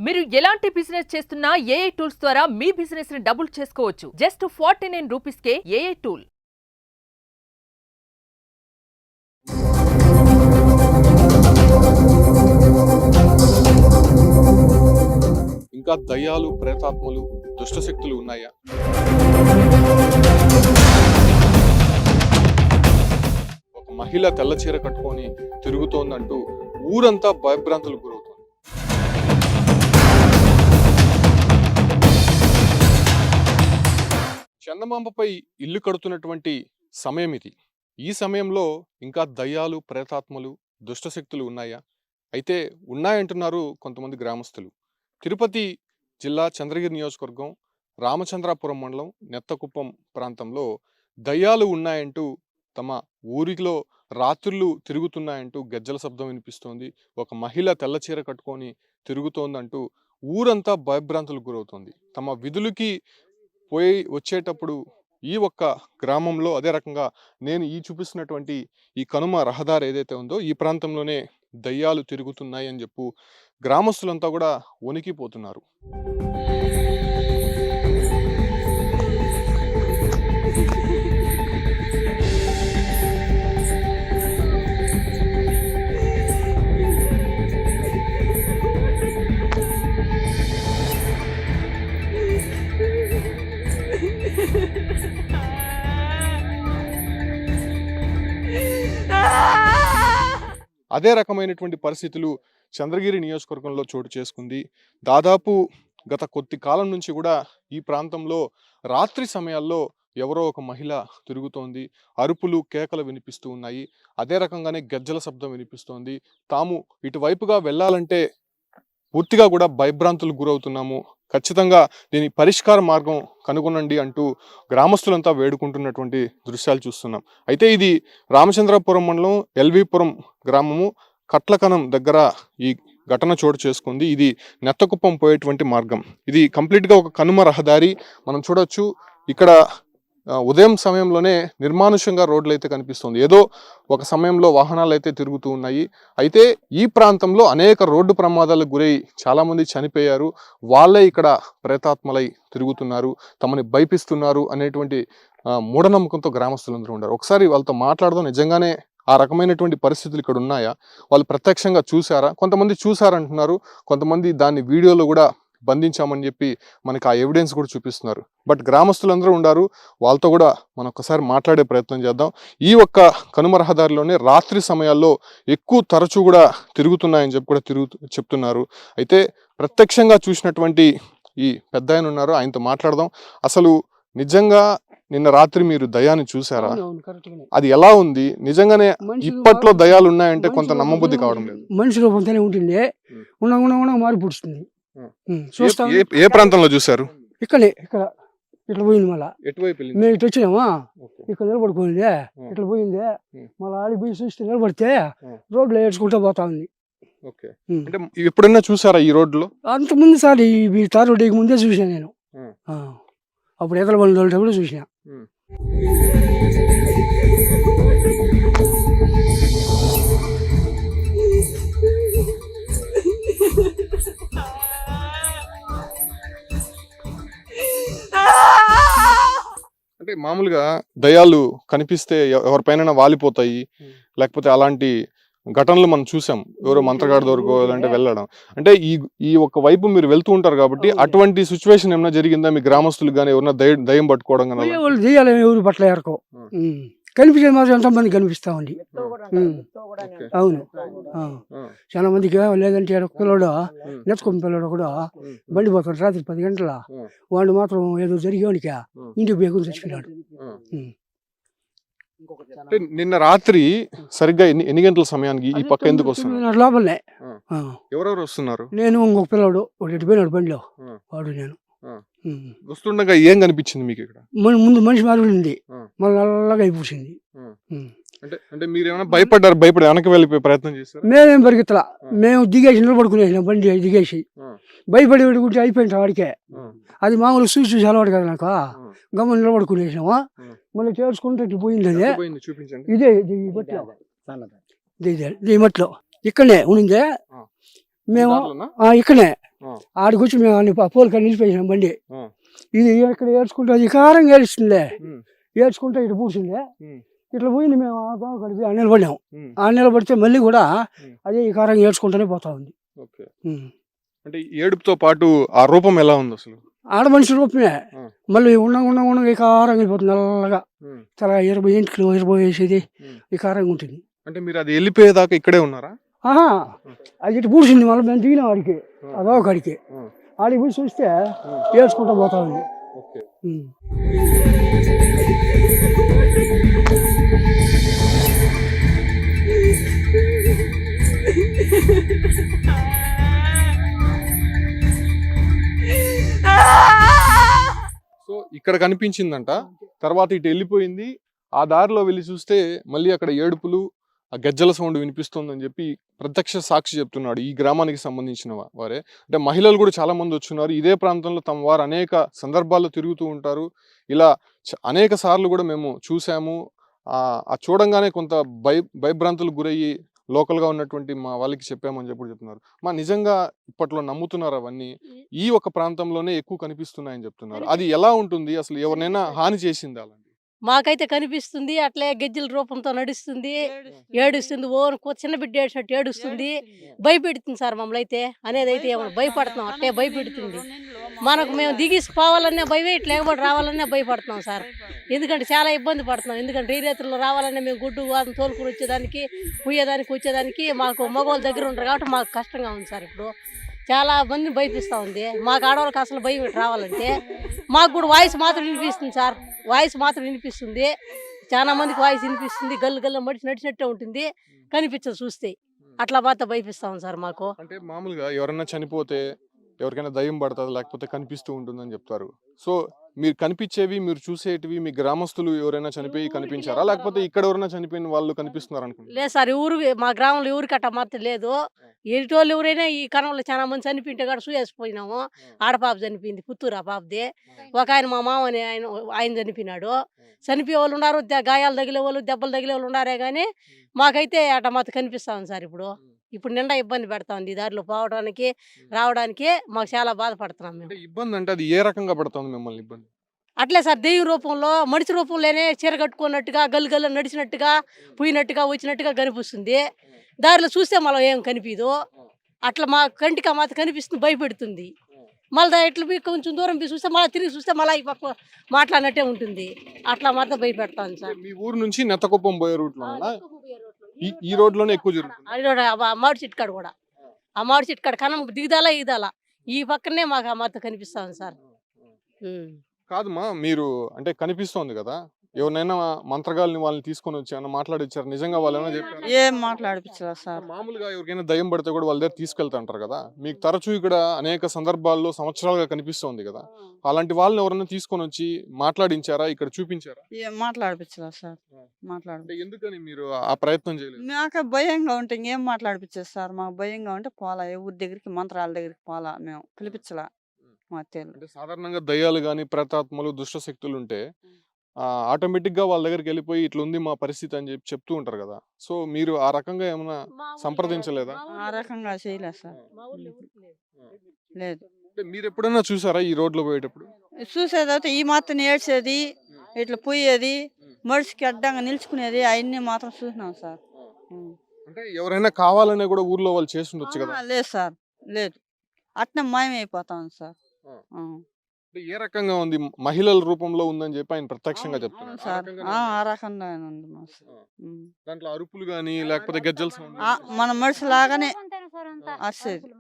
మీరు ఎలాంటి బిజినెస్ చేస్తున్నా ఏఐ టూల్స్ ద్వారా మీ బిజినెస్ ని డబుల్ చేసుకోవచ్చు. జస్ట్ 49 రూపీస్ కే ఏఐ టూల్. ఇంకా దయ్యాలు, ప్రేతాత్మలు, దుష్టశక్తులు ఉన్నాయా? ఒక మహిళ తెల్ల చీర కట్టుకొని తిరుగుతోందంటూ ఊరంతా భయభ్రాంతులకు గురవుతోంది. చందమాంబపై ఇల్లు కడుతున్నటువంటి సమయం ఇది. ఈ సమయంలో ఇంకా దయ్యాలు, ప్రేతాత్మలు, దుష్టశక్తులు ఉన్నాయా? అయితే ఉన్నాయంటున్నారు కొంతమంది గ్రామస్తులు. తిరుపతి జిల్లా చంద్రగిరి నియోజకవర్గం రామచంద్రాపురం మండలం నెత్తకుప్పం ప్రాంతంలో దయ్యాలు ఉన్నాయంటూ తమ ఊరిలో రాత్రులు తిరుగుతున్నాయంటూ గజ్జల శబ్దం వినిపిస్తోంది. ఒక మహిళ తెల్లచీర కట్టుకొని తిరుగుతోందంటూ ఊరంతా భయభ్రాంతులకు గురవుతోంది. తమ విధులకి పోయి వచ్చేటప్పుడు ఈ ఒక్క గ్రామంలో అదే రకంగా నేను చూపిస్తున్నటువంటి ఈ కనుమ రహదారి ఏదైతే ఉందో ఈ ప్రాంతంలోనే దయ్యాలు తిరుగుతున్నాయి అని చెప్పు గ్రామస్తులంతా కూడా వణికిపోతున్నారు. అదే రకమైనటువంటి పరిస్థితులు చంద్రగిరి నియోజకవర్గంలో చోటు చేసుకుంది. దాదాపు గత కొద్ది కాలం నుంచి కూడా ఈ ప్రాంతంలో రాత్రి సమయాల్లో ఎవరో ఒక మహిళ తిరుగుతోంది. అరుపులు, కేకలు వినిపిస్తూ ఉన్నాయి. అదే రకంగానే గజ్జల శబ్దం వినిపిస్తోంది. తాము ఇటువైపుగా వెళ్ళాలంటే పూర్తిగా కూడా భయభ్రాంతులకు గురవుతున్నాము. ఖచ్చితంగా దీని పరిష్కార మార్గం కనుగొనండి అంటూ గ్రామస్తులంతా వేడుకుంటున్నటువంటి దృశ్యాలు చూస్తున్నాం. అయితే ఇది రామచంద్రాపురం మండలం ఎల్వీపురం గ్రామము కట్లకనం దగ్గర ఈ ఘటన చోటు చేసుకుంది. ఇది నెత్తకుప్పం పోయేటువంటి మార్గం. ఇది కంప్లీట్గా ఒక కనుమ రహదారి. మనం చూడొచ్చు ఇక్కడ ఉదయం సమయంలోనే నిర్మానుష్యంగా రోడ్లు అయితే కనిపిస్తుంది. ఏదో ఒక సమయంలో వాహనాలు అయితే తిరుగుతూ ఉన్నాయి. అయితే ఈ ప్రాంతంలో అనేక రోడ్డు ప్రమాదాలకు గురై చాలామంది చనిపోయారు. వాళ్ళే ఇక్కడ ప్రేతాత్మలై తిరుగుతున్నారు, తమని భయపిస్తున్నారు అనేటువంటి మూఢనమ్మకంతో గ్రామస్తులందరూ ఉన్నారు. ఒకసారి వాళ్ళతో మాట్లాడదాం. నిజంగానే ఆ రకమైనటువంటి పరిస్థితులు ఇక్కడ ఉన్నాయా? వాళ్ళు ప్రత్యక్షంగా చూసారా? కొంతమంది చూసారంటున్నారు, కొంతమంది దాన్ని వీడియోలో కూడా బంధించామని చెప్పి మనకి ఆ ఎవిడెన్స్ కూడా చూపిస్తున్నారు. బట్ గ్రామస్తులందరూ ఉన్నారు, వాళ్ళతో కూడా మనం ఒకసారి మాట్లాడే ప్రయత్నం చేద్దాం. ఈ ఒక్క కనుమ రహదారిలోనే రాత్రి సమయాల్లో ఎక్కువ తరచూ కూడా తిరుగుతున్నాయని చెప్పి కూడా చెప్తున్నారు. అయితే ప్రత్యక్షంగా చూసినటువంటి ఈ పెద్ద ఆయన ఉన్నారు, ఆయనతో మాట్లాడదాం. అసలు నిజంగా నిన్న రాత్రి మీరు దయాన్ని చూసారా? అది ఎలా ఉంది? నిజంగానే ఇప్పట్లో దయాలు ఉన్నాయంటే కొంత నమ్మబుద్ధి కావడం లేదు. మనిషి రూపంతోనే ఉంటుంది, మారిపుడుస్తుంది. ఏ ప్రాంతంలో చూసారు? ఇక్కడ ఇట్లా పోయింది. మళ్ళా మేము ఇటు వచ్చినామా, ఇక్కడ నిలబడుకోండి, ఇట్లా పోయింది. మళ్ళీ ఆడి పోయి చూస్తే నిలబడితే రోడ్లో ఏడ్చుకుంటూ పోతా ఉంది. అంటే ఎప్పుడైనా చూసారా ఈ రోడ్లో? అంతకుముందు సార్ ఈ తార్ రోడ్డుకి ముందే చూసాను నేను. అప్పుడు ఎదల బండ్లు తోలేటప్పుడు చూసిన. అంటే మామూలుగా దయాలు కనిపిస్తే ఎవరిపైన వాలిపోతాయి, లేకపోతే అలాంటి ఘటనలు మనం చూసాం. ఎవరో మంత్రగాడి దొరకో లేదంటే వెళ్ళడం. అంటే ఈ ఒక వైపు మీరు వెళ్తూ ఉంటారు కాబట్టి అటువంటి సిచ్యువేషన్ ఏమైనా జరిగిందా? మీ గ్రామస్తులకు కానీ ఎవరైనా దయ్యం పట్టుకోవడం కానీ? దెయ్యాలు ఎవరు పట్ల ఎరకో కనిపించేది మాత్రం ఎంతమంది కనిపిస్తా ఉంది. అవును, చాలా మందికి. లేదంటే పిల్లడు నెచ్చుకున్న పిల్లడు కూడా బండి పోతాడు రాత్రి 10 గంటల. వాడు మాత్రం ఏదో జరిగేవాడికి ఇంటికి బేగుని చచ్చిపోయినాడు. నిన్న రాత్రి సరిగ్గా ఎన్ని గంటల సమయానికి ఈ పక్క ఎందుకు వస్తున్నారు? లోపలనే. ఎవరెవరు వస్తున్నారు? నేను ఇంకొక పిల్లడు ఒకటి పోయినాడు బండిలో, వాడు నేను. వస్తుండగా ఏం కనిపించింది మీకు ఇక్కడ? ముందు మనిషి మారింది, మళ్ళీ నల్లగా అయిపోయింది. అంటే మీరు ఏమైనా భయపడి వెనక్కి వెళ్ళిపోయే ప్రయత్నం చేస్తారు? మేమేం పరిగెత్తలా, మేము దిగేసి నిలబడుకునేసినాం. బండి దిగేసి భయపడి పెట్టుకుంటే అయిపోయింది వాడికే. అది మామూలు చూసి అలవాటు కదా నాకు. గమ్మ నిలబడుకునేసినామా, మళ్ళీ చేర్చుకుంటే ఇట్లా పోయింది. అదే ఇదే ఈ మట్లో ఇక్కడనే ఉండిందే. మేము ఇక్కడనే ఆడికి వచ్చి మేము అన్ని పోలిక నిలిపేసినాం బండి. ఆ. ఇది ఇక్కడ ఏడ్చుకుంటే అది కారంగా ఏడుస్తుందే, ఉమ్, ఏడ్చుకుంటే ఇటు పూసిందే. ఉమ్, ఇట్లా పోయింది, మేము ఆ దోమ కడిపి ఆ నిలబడినాం. ఉమ్, ఆ నిలబడితే మళ్ళీ కూడా ఉమ్. అదే ఈ కారంగా ఏడ్చుకుంటూనే పోతా ఉంది. ఓకే. ఉమ్. అంటే ఈ ఏడుపుతో పాటు ఆ రూపం ఎలా ఉంది అసలు? ఆడ మనిషి రూపమే. ఆ. మళ్ళీ ఉన్న ఈ కారంగా అయిపోతుంది, నల్లగా ఉమ్, చాలా 20 ఇంటికి 20 వేసేది ఉమ్. ఈ కారంగా ఉంటుంది. అంటే మీరు అది వెళ్ళిపోయేదాకా ఇక్కడే ఉన్నారా? ఆహా, అది ఇటు పూసింది, మళ్ళీ మేము దిగినాం ఆడికి, ఆ. అదో కాడికి. ఆ. ఆడికి పోయి చూస్తే ఏడ్చుకుంటూ పోతా ఉంది. ఓకే. ఉమ్. సో ఇక్కడ కనిపించిందంట, తర్వాత ఇటు వెళ్ళిపోయింది. ఆ దారిలో వెళ్ళి చూస్తే మళ్ళీ అక్కడ ఏడుపులు, ఆ గజ్జల సౌండ్ వినిపిస్తుందని చెప్పి ప్రత్యక్ష సాక్షి చెప్తున్నాడు. ఈ గ్రామానికి సంబంధించిన వారే, అంటే మహిళలు కూడా చాలా మంది వచ్చున్నారు. ఇదే ప్రాంతంలో తమ వారు అనేక సందర్భాల్లో తిరుగుతూ ఉంటారు. ఇలా అనేక సార్లు కూడా మేము చూసాము. ఆ చూడంగానే కొంత భయభ్రాంతులకు గురయ్యి లోకల్గా ఉన్నటువంటి మా వాళ్ళకి చెప్పామని చెప్పి చెప్తున్నారు. మా నిజంగా ఇప్పట్లో నమ్ముతున్నారు అవన్నీ ఈ ఒక ప్రాంతంలోనే ఎక్కువ కనిపిస్తున్నాయని చెప్తున్నారు. అది ఎలా ఉంటుంది అసలు? ఎవరినైనా హాని చేసింది అలాంటి? మాకైతే కనిపిస్తుంది, అట్లే గజ్జల రూపంతో నడుస్తుంది, ఏడుస్తుంది. చిన్న బిడ్డ ఏడ్చినట్టు ఏడుస్తుంది, భయపెడుతుంది సార్ మమ్మల్ని అయితే. అనేది అయితే ఏమన్నా భయపడుతున్నాం, అట్లే భయపెడుతుంది. మనకు మేము దిగిసి పోవాలనే భయమే, ఇట్లా ఎగబడి రావాలనే భయపడుతున్నాం సార్. ఎందుకంటే చాలా ఇబ్బంది పడుతున్నాం. ఎందుకంటే రీరేతుల్లో రావాలనే మేము గుడ్డు వాదం తోలుకుని వచ్చేదానికి, పుయ్యేదానికి వచ్చేదానికి మాకు మగవాళ్ళ దగ్గర ఉంటారు కాబట్టి మాకు కష్టంగా ఉంది సార్. ఇప్పుడు చాలా మందిని భయపిస్తూ ఉంది. మాకు ఆడవాళ్ళకి అసలు భయం ఇటు రావాలంటే. మాకు కూడా వాయిస్ మాత్రం వినిపిస్తుంది సార్, వాయిస్ మాత్రం వినిపిస్తుంది. చాలా మందికి వాయిస్ వినిపిస్తుంది, గల్లు గల్లు నడిచినట్టే ఉంటుంది, కనిపించదు చూస్తే. అట్లా మాత్రం భయపిస్తాం సార్ మాకు. అంటే మామూలుగా ఎవరైనా చనిపోతే ఎవరికైనా దయ్యం పడుతుంది, లేకపోతే కనిపిస్తూ ఉంటుందని చెప్తారు. సో మీరు కనిపించేవి, మీరు చూసేటివి మీ గ్రామస్తులు ఎవరైనా చనిపోయి కనిపించారా, లేకపోతే ఇక్కడ ఎవరైనా చనిపోయిన వాళ్ళు కనిపిస్తున్నారు అనుకుంటున్నారు? లేదు సార్, ఊరు మా గ్రామంలో ఊరికి అట్ట మాత్రం లేదు. ఎరిటోళ్ళు ఎవరైనా ఈ కణంలో చాలా మంది చనిపోయింటే కూడా చూసేసిపోయినాము. ఆడపాప చనిపోయింది, పుత్తూరు ఆ పాపది. ఒక ఆయన మా మామ అని ఆయన చనిపోయినాడు. చనిపోయే వాళ్ళు ఉన్నారు, గాయాలు తగిలే వాళ్ళు, దెబ్బలు తగిలే వాళ్ళు ఉన్నారే కానీ మాకైతే అట్ట మాత్రం కనిపిస్తా ఉంది సార్. ఇప్పుడు నిండా ఇబ్బంది పెడతా ఉంది, ఈ దారిలో పోవడానికి రావడానికి మాకు చాలా బాధపడుతున్నాం మేము. అంటే ఇబ్బంది అంటే అది ఏ రకంగా పడుతుంది మిమ్మల్ని ఇబ్బంది? అట్లే సార్, దెయ్యం రూపంలో మనిషి రూపంలోనే చీర కట్టుకున్నట్టుగా, గల్లు గల్లు నడిచినట్టుగా, పోయినట్టుగా వచ్చినట్టుగా కనిపిస్తుంది. దారిలో చూస్తే మనం ఏం కనిపించదు. అట్లా మా కంటికి మాత్రం కనిపిస్తుంది, భయపెడుతుంది. మళ్ళీ ఇట్లా పోయి కొంచెం దూరం పోయి చూస్తే మళ్ళీ తిరిగి చూస్తే మళ్ళీ ఈ పక్క మాట్లాడినట్టే ఉంటుంది. అట్లా మాత్రం భయపెడతాను సార్. మీ ఊరు నుంచి నెత్తకుప్పం పోయే రూట్ లో ఈ రోడ్ లోనే ఎక్కువ జరుగుతుంది. మామిడి చెట్టు కాడ కూడా, ఆ మామిడి చెట్టు కాడ కనం దిగుదాలా ఇదాలా ఈ పక్కనే మాకు ఆ మాత్రం కనిపిస్తాను సార్. కాదమ్మా, మీరు అంటే కనిపిస్తోంది కదా, ఎవరినైనా మంత్రగాళ్ళని వాళ్ళని తీసుకొని వచ్చి ఏమైనా మాట్లాడిచ్చారు? నిజంగా వాళ్ళు ఏమైనా చెప్పారు? ఏం మాట్లాడిపించలా సార్. మామూలుగా ఎవరికైనా దయ్యం పడితే కూడా వాళ్ళ దగ్గర తీసుకెళ్తాంటారు కదా, మీకు తరచూ ఇక్కడ అనేక సందర్భాల్లో సంవత్సరాలుగా కనిపిస్తోంది కదా, అలాంటి వాళ్ళని ఎవరైనా తీసుకొని వచ్చి మాట్లాడించారా, ఇక్కడ చూపించారా? ఏం మాట్లాడిపించలా సార్. అంటే ఎందుకని మీరు ఆ ప్రయత్నం చేయలేదు? మాకు భయంగా ఉంటే ఇంకేం మాట్లాడిపించేది సార్. మాకు భయంగా ఉంటే పోలా, ఎవరి దగ్గరికి మంత్రాల దగ్గరికి పోలా, మేము పిలిపించలా మా తేలు. అంటే సాధారణంగా దయ్యాలు కానీ ప్రేతాత్మలు దుష్ట శక్తులు ఉంటే ఆటోమేటిక్ గా వాళ్ళ దగ్గరికి వెళ్ళిపోయి ఇట్లా ఉంది మా పరిస్థితి అని చెప్పి చెప్తూ ఉంటారు కదా. సో మీరు ఆ రకంగా ఏమైనా సంప్రదించలేదా? ఆ రకంగా చేయలేదు సార్. లేదు. అంటే మీరు ఎప్పుడైనా చూసారా ఈ రోడ్ లో పోయేటప్పుడు? చూసేదైతే ఈ మాత్రం ఏడ్చేది, ఇట్లా పోయేది, మనిషికి అడ్డంగా నిలుచుకునేది, అవన్నీ మాత్రం చూసినాం సార్. అంటే ఎవరైనా కావాలనే కూడా ఊర్లో వాళ్ళు చేస్తుండొచ్చు కదా? లేదు సార్, లేదు. అట్నే మాయమైపోతాం సార్. ఏ రకంగా ఉంది? మహిళల రూపంలో ఉందని చెప్పి ఆయన ప్రత్యక్షంగా చెప్తున్నారు సార్. ఆ రకంగా ఉంది దాంట్లో అరుపులు గానీ లేకపోతే గజ్జల సౌండ్ మన మనిషి లాగానే వచ్చేది.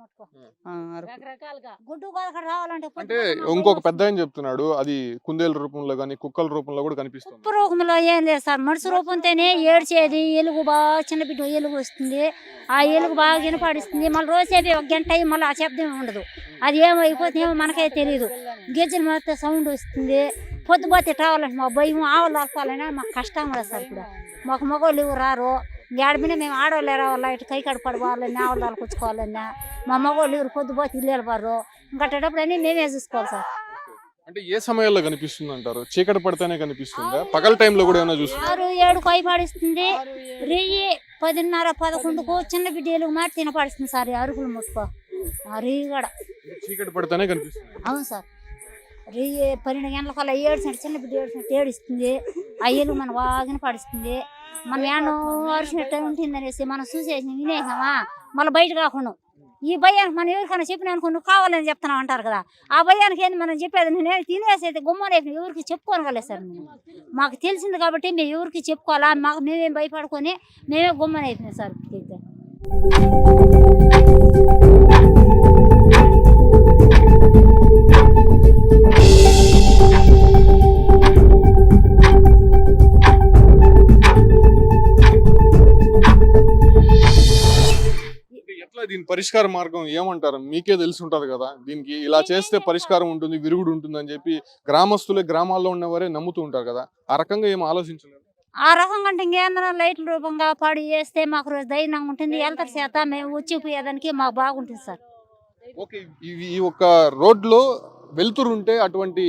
అంటే ఇంకొక పెద్ద ఆయన చెప్తున్నాడు అది కుందేల రూపంలో గానీ కుక్కల రూపంలో కూడా కనిపిస్తుంది. కుక్క రూపంలో ఏం లేదు సార్, మనిషి రూపంతోనే ఏడ్చేది. ఎలుగు బాగా చిన్న బిడ్డ ఎలుగు వస్తుంది, ఆ ఎలుగు బాగా వినపడిస్తుంది. మళ్ళీ రోజేది ఒక గంట అయ్యి మళ్ళీ ఆ శబ్దం ఉండదు. అది ఏమైపోతుందేమో మనకే తెలియదు. గిజ్జలు మొత్తం సౌండ్ వస్తుంది. పొద్దుపోతే రావాలంటే మా భయం, ఆవులు ఆపాలన్నా మాకు కష్టం కూడా సార్. ఇప్పుడు మాకు మగవాళ్ళు ఎవరు రారు, ఏడమిన మేము ఆడవాళ్ళు రావాలా, ఇటు కై కడ పడవాలన్నా ఆవులు కూర్చుకోవాలన్నా మా మగవాళ్ళు ఎవరు పొద్దుపోతే ఇల్లు వెళ్ళబారు. ఇంకటప్పుడు అన్నీ మేమే చూసుకోవాలి సార్. అంటే ఏ సమయాల్లో కనిపిస్తుంది అంటారు? చీకటి పడితేనే కనిపిస్తుందా, పగల టైంలో కూడా ఏమైనా చూస్తుంది? 6-7 పడిస్తుంది, 10:30-11కు చిన్న బిడ్డలు మాట తినపడుస్తుంది సార్. అరుగులు ముట్టుకో రీ కూడా చీకటి పడితేనే కనిపిస్తుంది. అవును సార్ 12 గంటలకల్లా ఏడ్చినట్టు చిన్న బిడ్డ ఏడ్చినట్టు ఏడుస్తుంది. ఆ ఎలుగు మన బాగా పడుస్తుంది. మనం ఏమో అరిచినట్టు ఉంటుందనేసి మనం చూసేసి వినేసామా మళ్ళీ బయట కాకుండా ఈ భయానికి మనం ఎవరికైనా చెప్పిన అనుకో నువ్వు కావాలని చెప్తున్నావు అంటారు కదా. ఆ భయానికి ఏంది మనం చెప్పేది, నేను తినేసి అయితే గుమ్మలేక ఎవరికి చెప్పుకోనగలేదు సార్. మేము మాకు తెలిసింది కాబట్టి మేము ఎవరికి చెప్పుకోవాలా, మాకు మేమేం భయపడుకొని మేమే గుమ్మనైపోయినాం సార్. అయితే ఎట్లా దీని పరిష్కార మార్గం ఏమంటారు? మీకే తెలిసి ఉంటది కదా, దీనికి ఇలా చేస్తే పరిష్కారం ఉంటుంది, విరుగుడు ఉంటుంది అని చెప్పి గ్రామస్తులే, గ్రామాల్లో ఉన్నవారే నమ్ముతూ ఉంటారు కదా. ఆ రకంగా ఏం ఆలోచించలేదు? ఆ రకంగా అంటే ఇంకేందన్నా లైట్ల రూపంగా పాడి చేస్తే మాకు రోజు ధైర్యంగా ఉంటుంది. వెళ్తారు చేత మేము వచ్చిపోయేదానికి మాకు బాగుంటుంది సార్. ఓకే, ఈ ఒక్క రోడ్లో వెలుతురు ఉంటే అటువంటి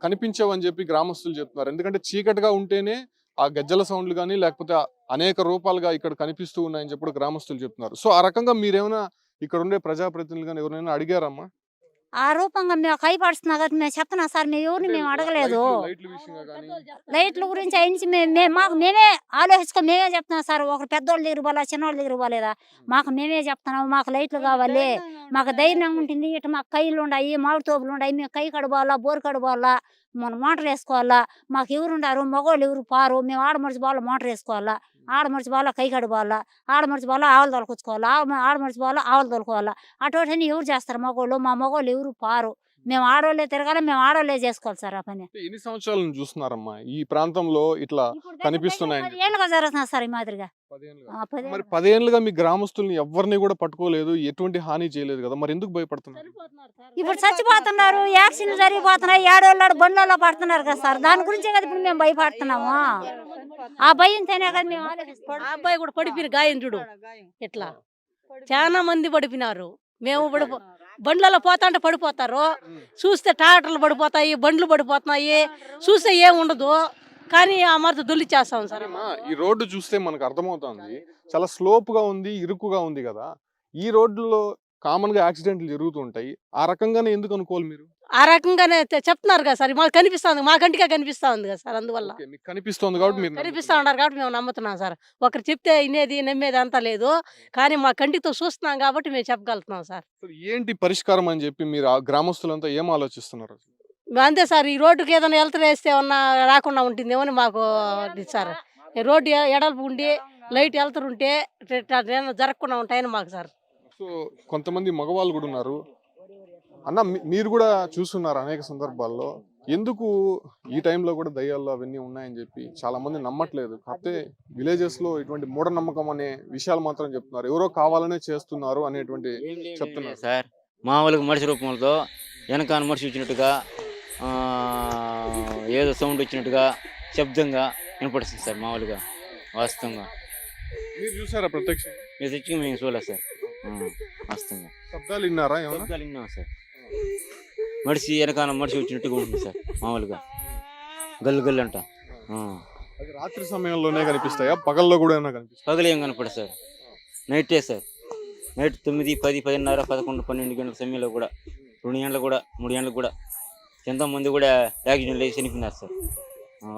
కనిపించవని చెప్పి గ్రామస్తులు చెప్తున్నారు. ఎందుకంటే చీకటిగా ఉంటేనే ఆ గజ్జల సౌండ్లు కానీ లేకపోతే అనేక రూపాలుగా ఇక్కడ కనిపిస్తూ ఉన్నాయని చెప్పి గ్రామస్తులు చెప్తున్నారు. సో ఆ రకంగా మీరేమైనా ఇక్కడ ఉండే ప్రజాప్రతినిధులు కానీ ఎవరైనా అడిగారమ్మా? ఆ రూపంగా మేము కైపడుస్తున్నా కదా మేము చెప్తున్నాం సార్. మేము ఎవరిని మేము అడగలేదు. లైట్ల విషయంగా కానీ లైట్ల గురించి అయించి మాకు మేమే ఆలోచించుకొని మేమే చెప్తున్నాం సార్. ఒకరు పెద్దోళ్ళ దగ్గర పోలా, చిన్నోళ్ళ దగ్గర పోలేదా, మాకు మేమే చెప్తున్నాం. మాకు లైట్లు కావాలి, మాకు ధైర్యంగా ఉంటుంది. ఇటు మాకు కైలు ఉన్నాయి, మామిడి తోపులు ఉన్నాయి, మేము కై కడుకోవాలా, బోరు కడుకోవాలా, మనం మోటార్ వేసుకోవాలా. మాకు ఎవరు ఉండారు, మగవాళ్ళు ఎవరు పారు. మేము ఆడమడిచి బాగా మోటార్ వేసుకోవాలా, ఆడమడిచి బాగా కై కడుకోవాలా, ఆడమడిచి బాగా ఆవులు తొలకొచ్చుకోవాలా, ఆడమడిచి బాగా ఆవులు తొలుకోవాలా. అటువంటి ఎవరు చేస్తారు మగవాళ్ళు? మా మగవాళ్ళు ఎవరు పారు. మేము ఆడవాళ్ళే తిరగాలి, మేము ఆడవాళ్ళే చేసుకోవాలి సార్ ఆ పని. ఎన్ని సంవత్సరాల నుంచి చూస్తున్నారమ్మా ఈ ప్రాంతంలో ఇట్లా కనిపిస్తున్నాయి? 10 ఏళ్ళుగా జరుగుతున్నారు సార్ ఈ మాదిరిగా. 10 ఏళ్ళుగా. 10 మరి 10 ఏళ్ళుగా మీ గ్రామస్తుల్ని ఎవరిని కూడా పట్టుకోలేదు, ఎటువంటి హాని చేయలేదు కదా, మరి ఎందుకు భయపడుతున్నారు? ఇప్పుడు చచ్చిపోతున్నారు, యాక్సిడెంట్ జరిగిపోతున్నాయి, ఏడోళ్ళాడు బండ్లలో పడుతున్నారు కదా సార్. దాని గురించే కదా ఇప్పుడు మేము భయపడుతున్నాము. ఆ భయంతోనే కదా మేము ఆలోచిస్తాం. ఆ అబ్బాయి కూడా పడిపోయిన గాయం చూడు ఇట్లా చాలా మంది పడిపోయినారు. మేము బండ్లలో పోతా అంటే పడిపోతారు, చూస్తే ట్రాక్టర్లు పడిపోతాయి, బండ్లు పడిపోతున్నాయి, చూస్తే ఏం ఉండదు. కానీ ఆ మరత దొల్లిచ్చేస్తాం సార్. ఈ రోడ్డు చూస్తే మనకు అర్థమవుతుంది, చాలా స్లోప్ గా ఉంది, ఇరుకుగా ఉంది కదా. ఈ రోడ్డులో కామన్ గా యాక్సిడెంట్లు జరుగుతూ ఉంటాయి. ఆ రకంగానే ఎందుకు అనుకోవాలి మీరు? ఆ రకంగానే చెప్తున్నారు కదా సార్. మాకు కనిపిస్తుంది, మా కంటిగా కనిపిస్తా ఉంది కదా సార్. అందువల్ల ఓకే, మీకు కనిపిస్తుంది కాబట్టి మీరు కనిపిస్తా ఉన్నారు కాబట్టి మేము నమ్ముతున్నాం సార్. ఒకరు చెప్తే వినేది నమ్మేది అంతా లేదు, కానీ మా కంటితో చూస్తున్నాం కాబట్టి మేము చెప్పగలుగుతున్నాం సార్. అసలు ఏంటి పరిష్కారం అని చెప్పి మీరు ఆ గ్రామస్తులంతా ఏం ఆలోచిస్తున్నారు? అంతే సార్, ఈ రోడ్డుకి ఏదైనా వెళ్తూ వేస్తే ఏమన్నా రాకుండా ఉంటుందేమో అని మాకు సార్. ఈ రోడ్డు ఎడల్పు ఉండి లైట్ వెళ్తుంటే జరగకుండా ఉంటాయని మాకు సార్. సో కొంతమంది మగవాళ్ళు కూడా ఉన్నారు అన్న, మీరు కూడా చూస్తున్నారు అనేక సందర్భాల్లో. ఎందుకు ఈ టైంలో కూడా దయ్యాలు అవన్నీ ఉన్నాయని చెప్పి చాలా మంది నమ్మట్లేదు. కాకపోతే విలేజెస్ లో ఇటువంటి మూఢనమ్మకం అనే విషయాలు మాత్రం చెప్తున్నారు. ఎవరో కావాలనే చేస్తున్నారు అనేటువంటి చెప్తున్నారు సార్. మామూలుగా మనిషి రూపంలో వెనకాల మనిషి వచ్చినట్టుగా ఏదో సౌండ్ వచ్చినట్టుగా శబ్దంగా వినపడుతుంది సార్. మామూలుగా వాస్తవంగా మీరు చూసారా ప్రత్యక్షం? మీరు తెచ్చి మేము చూడలేదు సార్. వాస్తవంగా శబ్దాలు విన్నారా? ఏమన్నా శబ్దాలు విన్నాం సార్. మనిషి వెనకాల మనిషి వచ్చినట్టుగా ఉంటుంది సార్. మామూలుగా గల్లు గల్లు అంట. అది రాత్రి సమయంలోనే కనిపిస్తాయా, పగల్లో కూడా కనిపిస్తాయి? పగలు ఏం కనపడదు సార్, నైటే సార్. నైట్ 9, 10, 10:30, 11, 12 గంటల సమయంలో కూడా, 2 గంటలు కూడా, 3 గంటలకు కూడా ఎంతోమంది కూడా యాక్సిడెంట్ అయ్యి చనిపోయినారు సార్.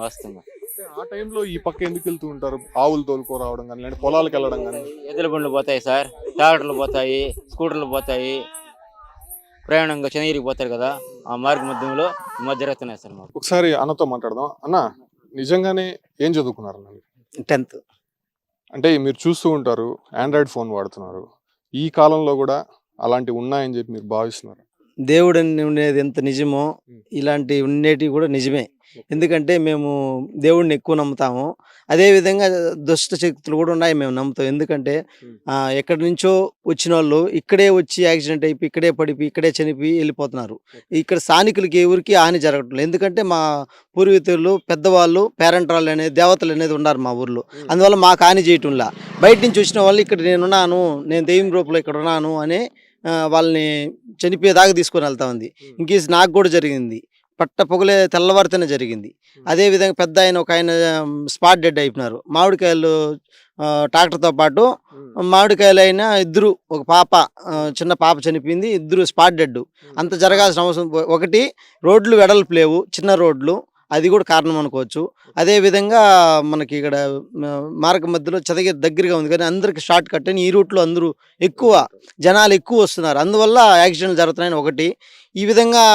వాస్తవంగా ఆ టైంలో ఈ పక్క ఎందుకు వెళ్తూ ఉంటారు? ఆవులు తోలుకో రావడం కానీ, లేదంటే పొలాలకు వెళ్ళడం కానీ? ఎద్దుల బండ్లు పోతాయి సార్, ట్రాక్టర్లు పోతాయి, స్కూటర్లు పోతాయి, ప్రయాణంగా చెన్నగిరికి పోతారు కదా. ఆ మార్గ మధ్యంలో జరుగుతున్నాయి సార్. మాకు ఒకసారి అన్నతో మాట్లాడదాం. అన్న, నిజంగానే ఏం చదువుకున్నారు అన్న? 10th. అంటే మీరు చూస్తూ ఉంటారు, ఆండ్రాయిడ్ ఫోన్ వాడుతున్నారు. ఈ కాలంలో కూడా అలాంటివి ఉన్నాయని చెప్పి మీరు భావిస్తున్నారు? దేవుడు అని ఉండేది ఎంత నిజమో ఇలాంటి ఉండేటివి కూడా నిజమే. ఎందుకంటే మేము దేవుడిని ఎక్కువ నమ్ముతాము. అదేవిధంగా దుష్ట శక్తులు కూడా ఉన్నాయి, మేము నమ్ముతాం. ఎందుకంటే ఎక్కడి నుంచో వచ్చిన వాళ్ళు ఇక్కడే వచ్చి యాక్సిడెంట్ అయిపోయి, ఇక్కడే పడిపోయి, ఇక్కడే చనిపోయి వెళ్ళిపోతున్నారు. ఇక్కడ స్థానికులకి ఎవరికి హాని జరగట్లేదు. ఎందుకంటే మా పూర్వీకులు, పెద్దవాళ్ళు, పేరెంట్రాళ్ళు అనేది, దేవతలు అనేది ఉన్నారు మా ఊర్లో. అందువల్ల మాకు హాని చేయటంలా. బయట నుంచి వచ్చిన వాళ్ళు ఇక్కడ నేనున్నాను, నేను దెయ్యం రూపంలో ఇక్కడ ఉన్నాను అని వాళ్ళని చనిపోయేదాకా తీసుకొని వెళ్తా ఉంది. ఇంకేసి నాకు కూడా జరిగింది. పొగలే తెల్లవారితేనే జరిగింది. అదేవిధంగా పెద్ద ఆయన ఒక ఆయన స్పాట్ డెడ్ అయిపోయినారు. మామిడికాయలు ట్రాక్టర్తో పాటు మామిడికాయలు అయినా ఇద్దరు, ఒక పాప చిన్న పాప చనిపోయింది, ఇద్దరు స్పాట్ డెడ్. అంత జరగాల్సిన అవసరం ఒకటి, రోడ్లు వెడల్పు లేవు, చిన్న రోడ్లు, అది కూడా కారణం అనుకోవచ్చు. అదేవిధంగా మనకి ఇక్కడ మార్గం మధ్యలో చదగిరి దగ్గరగా ఉంది కానీ అందరికి షార్ట్ కట్ అని ఈ రూట్లో అందరూ జనాలు ఎక్కువ వస్తున్నారు, అందువల్ల యాక్సిడెంట్లు జరుగుతున్నాయని ఒకటి. ఈ విధంగా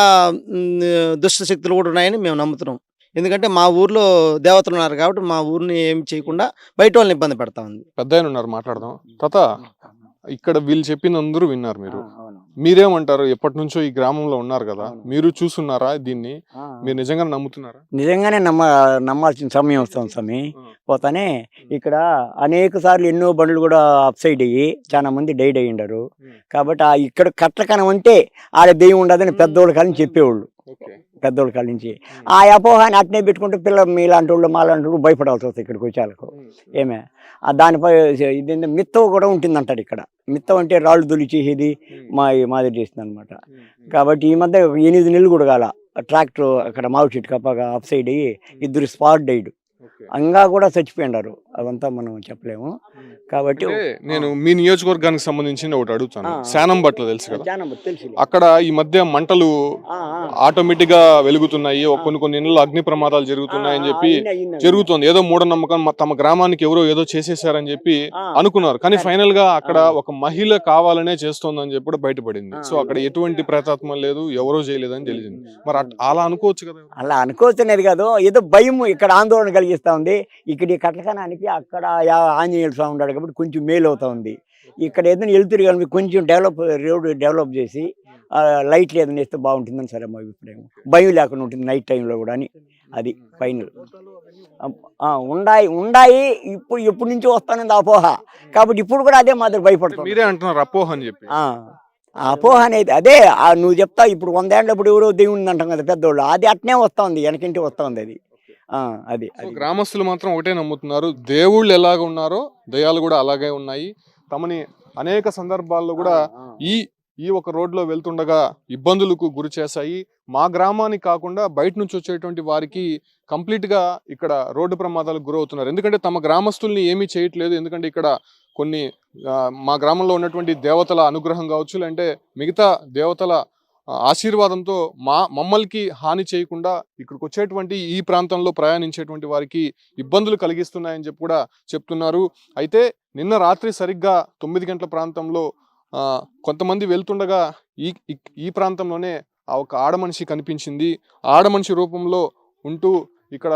దుష్ట శక్తులు కూడా ఉన్నాయని మేము నమ్ముతున్నాం. ఎందుకంటే మా ఊర్లో దేవతలు ఉన్నారు కాబట్టి మా ఊరిని ఏం చేయకుండా బయట వాళ్ళని ఇబ్బంది పెడతా ఉంది. పెద్ద ఆయన ఉన్నారు, మాట్లాడదాం. తాత, ఇక్కడ వీళ్ళు చెప్పిన అందరూ విన్నారు, మీరేమంటారు? ఎప్పటి నుంచో ఈ గ్రామంలో ఉన్నారు కదా, మీరు చూస్తున్నారా దీన్ని? మీరు నిజంగా నమ్ముతున్నారా? నిజంగానే నమ్మాల్సిన సమయం వస్తుంది స్వామి. పోతానే ఇక్కడ అనేక సార్లు ఎన్నో బండ్లు కూడా అప్ సైడ్ అయ్యి చాలా మంది డైడ్ అయ్యి ఉండరు. కాబట్టి ఇక్కడ కట్టకనం అంటే ఆడ దెయ్యం ఉండదని పెద్దోళ్ళ కాలం చెప్పేవాళ్ళు, పెద్దోళ్ళ కాల నుంచి. ఆ అపోహాన్ని అట్నే పెట్టుకుంటే మీలాంటి వాళ్ళు మాలాంటి వాళ్ళు భయపడాల్సి వస్తుంది ఇక్కడికి వచ్చేళ్ళకు. ఏమే దానిపై ఇది మిత్తం కూడా ఉంటుంది అంటాడు. ఇక్కడ మిత్తం అంటే రాళ్ళు దొలిచేసేది మాదిరి చేస్తుంది అనమాట. కాబట్టి ఈ మధ్య 8 నెలలు కూడా కాల ట్రాక్టర్ అక్కడ మామిడి చెట్టు కప్పగా అప్ సైడ్ అయ్యి ఇద్దరు స్పాట్ డైడ్, అంగా కూడా చచ్చిపోయినారు. అవంతా మనం చెప్పలేము. కాబట్టి నేను మీ నియోజకవర్గానికి సంబంధించిన ఒకటి అడుగుతాను. శానంబట్ల తెలుసు కదా, అక్కడ ఈ మధ్య మంటలు ఆటోమేటిక్ గా వెలుగుతున్నాయి, కొన్ని ఇళ్ళలో అగ్ని ప్రమాదాలు జరుగుతున్నాయని చెప్పి జరుగుతుంది. ఏదో మూఢనమ్మకం, తమ గ్రామానికి ఎవరో ఏదో చేసేసారని చెప్పి అనుకున్నారు. కానీ ఫైనల్ గా అక్కడ ఒక మహిళ కావాలనే చేస్తోందని చెప్పి కూడా బయటపడింది. సో అక్కడ ఎటువంటి ప్రేతాత్మ లేదు, ఎవరో చేయలేదని తెలిసింది. మరి అలా అనుకోవచ్చు కదా? అలా అనుకోవచ్చనేది కాదు, ఏదో భయం ఇక్కడ ఆందోళన కలిగిస్తా ఉంది. ఇక్కడ ఈ కట్లకనానికి అక్కడ ఆంజనేయుల స్వామి ఉన్నాడు కాబట్టి కొంచెం మేలు అవుతా ఉంది. ఇక్కడ ఏదైనా వెళ్తురు కానీ కొంచెం రోడ్డు డెవలప్ చేసి లైట్లు ఏదైనా వేస్తే బాగుంటుందని సరే మా అభిప్రాయం. భయం లేకుండా ఉంటుంది నైట్ టైంలో కూడా అని. అది ఫైనల్. ఉండాయి ఇప్పుడు ఎప్పటి నుంచో వస్తానంది అపోహ. కాబట్టి ఇప్పుడు కూడా అదే మాదిరి భయపడుతుంది. మీరే అంటున్నారు అపోహ అని చెప్పి. అపోహ అనేది అదే నువ్వు చెప్తా. ఇప్పుడు 100 ఏళ్ళప్పుడు ఎవరో దేవుడు అంటాం కదా పెద్దోళ్ళు, అది అట్నే వస్తా ఉంది, వెనకింటి వస్తా ఉంది. అది గ్రామస్తులు మాత్రం ఒకటే నమ్ముతున్నారు, దేవుళ్ళు ఎలాగ ఉన్నారో దయ్యాలు కూడా అలాగే ఉన్నాయి. తమని అనేక సందర్భాల్లో కూడా ఈ ఒక రోడ్లో వెళ్తుండగా ఇబ్బందులకు గురి చేశాయి. మా గ్రామానికి కాకుండా బయట నుంచి వచ్చేటువంటి వారికి కంప్లీట్ గా ఇక్కడ రోడ్డు ప్రమాదాలకు గురవుతున్నారు. ఎందుకంటే తమ గ్రామస్తుల్ని ఏమీ చేయట్లేదు. ఎందుకంటే ఇక్కడ కొన్ని మా గ్రామంలో ఉన్నటువంటి దేవతల అనుగ్రహం కావచ్చు, లేదంటే మిగతా దేవతల ఆశీర్వాదంతో మమ్మల్కి హాని చేయకుండా ఇక్కడికి వచ్చేటువంటి ఈ ప్రాంతంలో ప్రయాణించేటువంటి వారికి ఇబ్బందులు కలిగిస్తున్నాయని చెప్పి కూడా చెప్తున్నారు. అయితే నిన్న రాత్రి సరిగ్గా 9 గంటల ప్రాంతంలో కొంతమంది వెళ్తుండగా ఈ ప్రాంతంలోనే ఆ ఒక ఆడమనిషి కనిపించింది. ఆడమనిషి రూపంలో ఉంటూ ఇక్కడ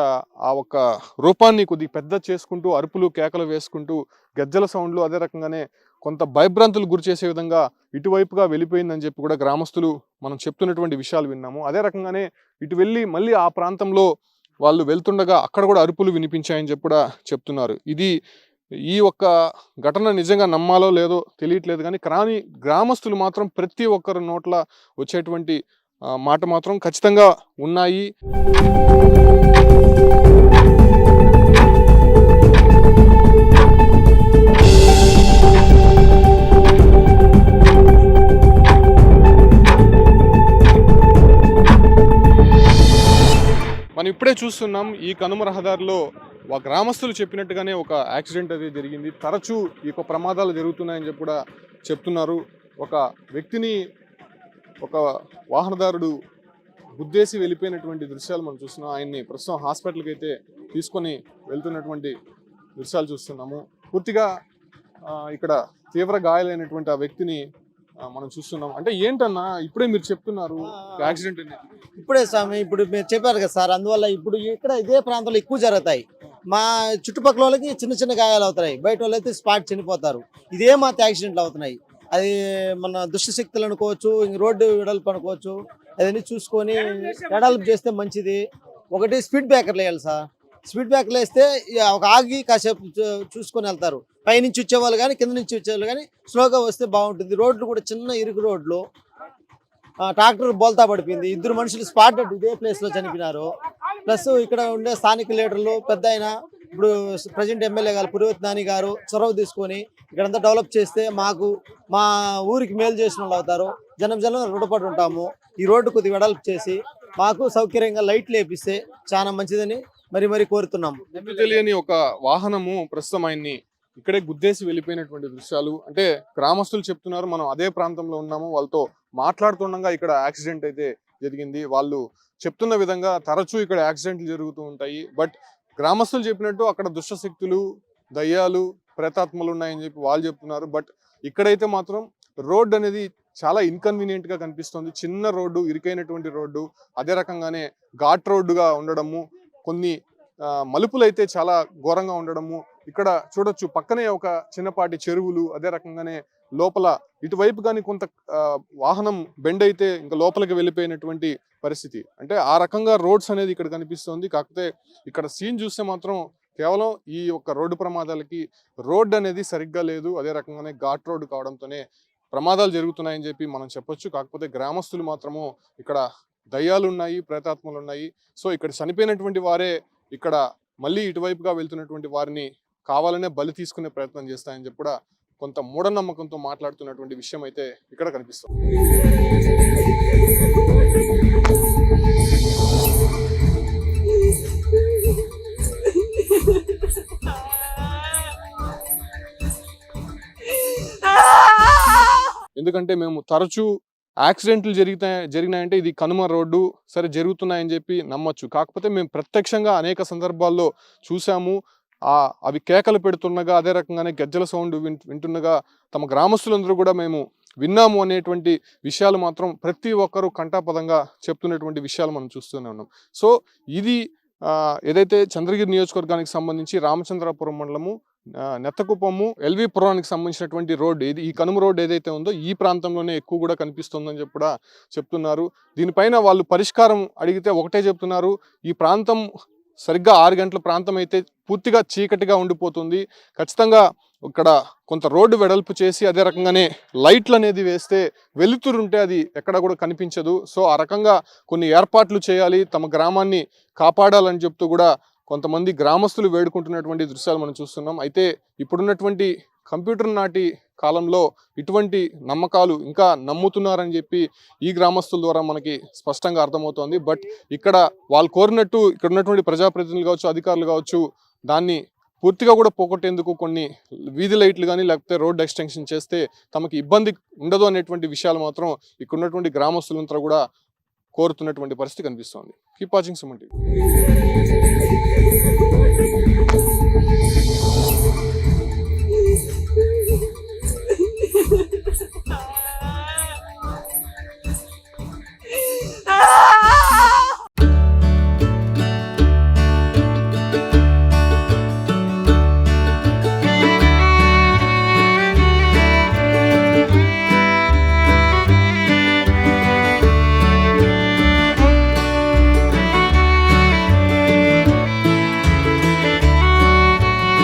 ఆ ఒక రూపాన్ని కొద్దిగా పెద్ద చేసుకుంటూ అరుపులు కేకలు వేసుకుంటూ గజ్జల సౌండ్లు, అదే రకంగానే కొంత భయభ్రాంతులు గురి చేసే విధంగా ఇటువైపుగా వెళ్ళిపోయిందని చెప్పి కూడా గ్రామస్తులు మనం చెప్తున్నటువంటి విషయాలు విన్నాము. అదే రకంగానే ఇటు వెళ్ళి మళ్ళీ ఆ ప్రాంతంలో వాళ్ళు వెళ్తుండగా అక్కడ కూడా అరుపులు వినిపించాయని చెప్పి కూడా చెప్తున్నారు. ఈ ఒక్క ఘటన నిజంగా నమ్మాలో లేదో తెలియట్లేదు. కానీ గ్రామస్తులు మాత్రం ప్రతి ఒక్కరి నోట్ల వచ్చేటువంటి మాట మాత్రం ఖచ్చితంగా ఉన్నాయి. మనం ఇప్పుడే చూస్తున్నాం ఈ కనుమ రహదారిలో గ్రామస్తులు చెప్పినట్టుగానే ఒక యాక్సిడెంట్ అది జరిగింది. తరచూ ఈ ప్రమాదాలు జరుగుతున్నాయని చెప్పి కూడా చెప్తున్నారు. ఒక వ్యక్తిని ఒక వాహనదారుడు గుద్దేసి వెళ్ళిపోయినటువంటి దృశ్యాలు మనం చూస్తున్నాం. ఆయన్ని ప్రస్తుతం హాస్పిటల్కి అయితే తీసుకొని వెళ్తున్నటువంటి దృశ్యాలు చూస్తున్నాము. పూర్తిగా ఇక్కడ తీవ్ర గాయాలైనటువంటి ఆ వ్యక్తిని మనం చూస్తున్నాం. అంటే ఏంటన్నా ఇప్పుడే మీరు చెప్తున్నారు యాక్సిడెంట్ అనేది? ఇప్పుడే స్వామి, ఇప్పుడు మీరు చెప్పారు కదా సార్, అందువల్ల ఇప్పుడు ఇక్కడ ఇదే ప్రాంతంలో ఎక్కువ జరుగుతాయి. మా చుట్టుపక్కల వాళ్ళకి చిన్న చిన్న గాయాలు అవుతున్నాయి, బయట వాళ్ళు అయితే స్పాట్ చనిపోతారు. ఇదే మాత్రం యాక్సిడెంట్లు అవుతున్నాయి. అది మన దుష్టశక్తులు అనుకోవచ్చు, రోడ్డు వెడల్పు అనుకోవచ్చు. అదన్నీ చూసుకొని వెడల్పు చేస్తే మంచిది. ఒకటి స్పీడ్ బ్రేకర్లు వేయాలి సార్. స్పీడ్ బ్రేకర్లు వేస్తే ఒక ఆగి కాసేపు చూసుకొని వెళ్తారు. పైనుంచి వచ్చేవాళ్ళు కానీ కింద నుంచి వచ్చేవాళ్ళు కానీ స్లోగా వస్తే బాగుంటుంది. రోడ్లు కూడా చిన్న ఇరుకు రోడ్లు. ట్రాక్టర్ బోల్తా పడిపోయింది, 2 మనుషులు స్పాట్ ఇదే ప్లేస్లో చనిపోయినారు. ప్లస్ ఇక్కడ ఉండే స్థానిక లీడర్లు పెద్ద అయినా ఇప్పుడు ప్రజెంట్ ఎమ్మెల్యే గారు పురోహిత్ నాని గారు చొరవ తీసుకొని ఇక్కడంతా డెవలప్ చేస్తే మా ఊరికి మేలు చేసిన వాళ్ళు అవుతారు. జనం రుణపడి ఉంటాము. ఈ రోడ్డు కొద్దిగా వెడల్పు చేసి మాకు సౌకర్యంగా లైట్లు వేపిస్తే చాలా మంచిదని మరి కోరుతున్నాం. గుర్తు తెలియని ఒక వాహనము ప్రస్తుతం ఆయన్ని ఇక్కడే గుద్దేసి వెళ్ళిపోయినటువంటి దృశ్యాలు. అంటే గ్రామస్తులు చెప్తున్నారు, మనం అదే ప్రాంతంలో ఉన్నాము, వాళ్ళతో మాట్లాడుతుండగా ఇక్కడ యాక్సిడెంట్ అయితే జరిగింది. వాళ్ళు చెప్తున్న విధంగా తరచూ ఇక్కడ యాక్సిడెంట్లు జరుగుతూ ఉంటాయి. బట్ గ్రామస్తులు చెప్పినట్టు అక్కడ దుష్టశక్తులు, దయ్యాలు, ప్రేతాత్మలు ఉన్నాయని చెప్పి వాళ్ళు చెప్తున్నారు. బట్ ఇక్కడైతే మాత్రం రోడ్ అనేది చాలా ఇన్కన్వీనియంట్ గా కనిపిస్తుంది. చిన్న రోడ్డు, ఇరుకైనటువంటి రోడ్డు, అదే రకంగానే ఘాట్ రోడ్డుగా ఉండడము, కొన్ని మలుపులు అయితే చాలా ఘోరంగా ఉండడము. ఇక్కడ చూడొచ్చు పక్కనే ఒక చిన్నపాటి చెరువులు, అదే రకంగానే లోపల ఇటువైపు కానీ కొంత వాహనం బెండ్ అయితే ఇంకా లోపలికి వెళ్ళిపోయినటువంటి పరిస్థితి. అంటే ఆ రకంగా రోడ్స్ అనేది ఇక్కడ కనిపిస్తుంది. కాకపోతే ఇక్కడ సీన్ చూస్తే మాత్రం కేవలం ఈ యొక్క రోడ్డు ప్రమాదాలకి రోడ్ అనేది సరిగ్గా లేదు, అదే రకంగానే ఘాట్ రోడ్డు కావడంతోనే ప్రమాదాలు జరుగుతున్నాయని చెప్పి మనం చెప్పొచ్చు. కాకపోతే గ్రామస్తులు మాత్రము ఇక్కడ దయ్యాలు ఉన్నాయి, ప్రేతాత్మలు ఉన్నాయి, సో ఇక్కడ చనిపోయినటువంటి వారే ఇక్కడ మళ్ళీ ఇటువైపుగా వెళ్తున్నటువంటి వారిని కావాలనే బలి తీసుకునే ప్రయత్నం చేస్తాయని చెప్పి కూడా కొంత మూఢనమ్మకంతో మాట్లాడుతున్నటువంటి విషయం అయితే ఇక్కడ కనిపిస్తుంది. ఎందుకంటే మేము తరచూ యాక్సిడెంట్లు జరిగినాయంటే ఇది కనుమ రోడ్డు, సరే జరుగుతున్నాయని చెప్పి నమ్మొచ్చు. కాకపోతే మేము ప్రత్యక్షంగా అనేక సందర్భాల్లో చూసాము. అవి కేకలు పెడుతుండగా, అదే రకంగానే గజ్జల సౌండ్ వింటుండగా తమ గ్రామస్తులందరూ కూడా మేము విన్నాము అనేటువంటి విషయాలు మాత్రం ప్రతి ఒక్కరూ కంఠాపదంగా చెప్తున్నటువంటి విషయాలు మనం చూస్తూనే ఉన్నాం. సో ఇది ఏదైతే చంద్రగిరి నియోజకవర్గానికి సంబంధించి రామచంద్రాపురం మండలము నెత్తకుప్పము ఎల్వి పురానికి సంబంధించినటువంటి రోడ్, ఈ కనుమ రోడ్ ఏదైతే ఉందో ఈ ప్రాంతంలోనే ఎక్కువ కూడా కనిపిస్తుందని చెప్పి కూడా చెప్తున్నారు. దీనిపైన వాళ్ళు పరిష్కారం అడిగితే ఒకటే చెప్తున్నారు, ఈ ప్రాంతం సరిగ్గా 6 గంటల ప్రాంతం అయితే పూర్తిగా చీకటిగా ఉండిపోతుంది, ఖచ్చితంగా ఇక్కడ కొంత రోడ్డు వెడల్పు చేసి అదే రకంగానే లైట్లు అనేది వేస్తే వెలుతురుంటే అది ఎక్కడ కూడా కనిపించదు. సో ఆ రకంగా కొన్ని ఏర్పాట్లు చేయాలి, తమ గ్రామాన్ని కాపాడాలని చెప్తూ కూడా కొంతమంది గ్రామస్తులు వేడుకుంటున్నటువంటి దృశ్యాలు మనం చూస్తున్నాం. అయితే ఇప్పుడున్నటువంటి కంప్యూటర్ నాటి కాలంలో ఇటువంటి నమ్మకాలు ఇంకా నమ్ముతున్నారని చెప్పి ఈ గ్రామస్తుల ద్వారా మనకి స్పష్టంగా అర్థమవుతోంది. బట్ ఇక్కడ వాళ్ళు కోరినట్టు ఇక్కడ ఉన్నటువంటి ప్రజాప్రతినిధులు కావచ్చు, అధికారులు కావచ్చు, దాన్ని పూర్తిగా కూడా పోగొట్టేందుకు కొన్ని వీధి లైట్లు కానీ లేకపోతే రోడ్ ఎక్స్టెన్షన్ చేస్తే తమకి ఇబ్బంది ఉండదు అనేటువంటి విషయాలు మాత్రం ఇక్కడ ఉన్నటువంటి గ్రామస్తులంతా కూడా కోరుతున్నటువంటి పరిస్థితి కనిపిస్తోంది. Keep watching Suman TV.